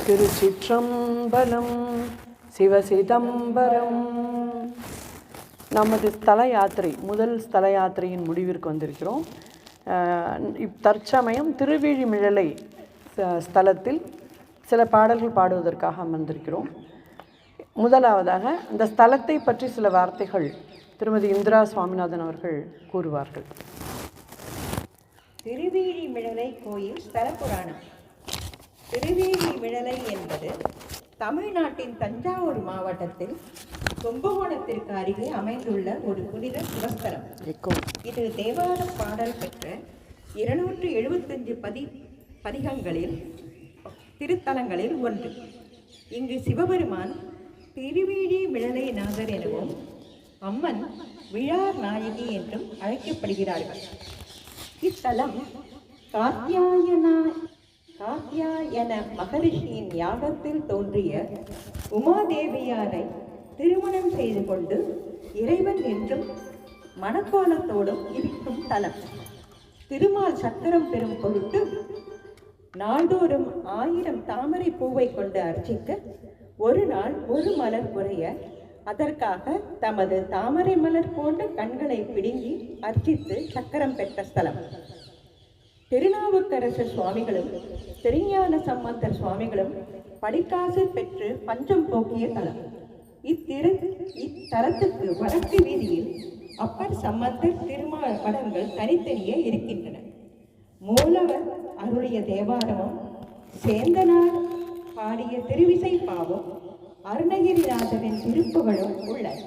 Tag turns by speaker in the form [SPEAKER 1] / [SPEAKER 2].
[SPEAKER 1] திருச்சிற்றம்பலம். சிவசிதம்பரம். நமது ஸ்தல யாத்திரை, முதல் ஸ்தல யாத்திரையின் முடிவிற்கு வந்திருக்கிறோம். தற்சமயம் திருவிழிமிழலை ஸ்தலத்தில் சில பாடல்கள் பாடுவதற்காக அமர்ந்திருக்கிறோம். முதலாவதாக இந்த ஸ்தலத்தை பற்றி சில வார்த்தைகள் திருமதி இந்திரா சுவாமிநாதன் அவர்கள் கூறுவார்கள்.
[SPEAKER 2] திருவிழிமிழலை கோயில் ஸ்தல புராணம். திருவிழிமிழலை என்பது தமிழ்நாட்டின் தஞ்சாவூர் மாவட்டத்தில் கும்பகோணத்திற்கு அருகே அமைந்துள்ள ஒரு புனித சிவஸ்தலம். இது தேவார பாடல் பெற்ற 275 பதிகங்களில் திருத்தலங்களில் ஒன்று. இங்கு சிவபெருமான் திருவிழிமிழலை நாதர் எனவும் அம்மன் விழார் நாயகி என்றும் அழைக்கப்படுகிறார்கள். இத்தலம் காத்யாயன மகரிஷியின் யாகத்தில் தோன்றிய உமாதேவியாரை திருமணம் செய்து கொண்டு இறைவன் என்றும் மணக்கோலத்தோடும் இருக்கும் தலம். திருமால் சக்கரம் பெறும் பொருட்டு நாள்தோறும் 1000 தாமரை பூவை கொண்டு அர்ச்சிக்க ஒரு நாள் ஒரு மலர் குறைய அதற்காக தமது தாமரை மலர் போன்ற கண்களை பிடுங்கி அர்ச்சித்து சக்கரம் பெற்ற ஸ்தலம். திருநாவுக்கரசர் சுவாமிகளும் திருஞான சம்பந்தர் சுவாமிகளும் படிக்காசு பெற்று பஞ்சம் போக்கிய தலம். இத்தலத்துக்கு வடக்கு வீதியில் அப்பர் சம்பந்தர் திருமால் படங்கள் தனித்தனியே இருக்கின்றன. மூலவர் அருளிய தேவாரமும் சேந்தனார் பாடிய திருவிசை பாவும் அருணகிரிநாதரின் திருப்புகளும் உள்ளன.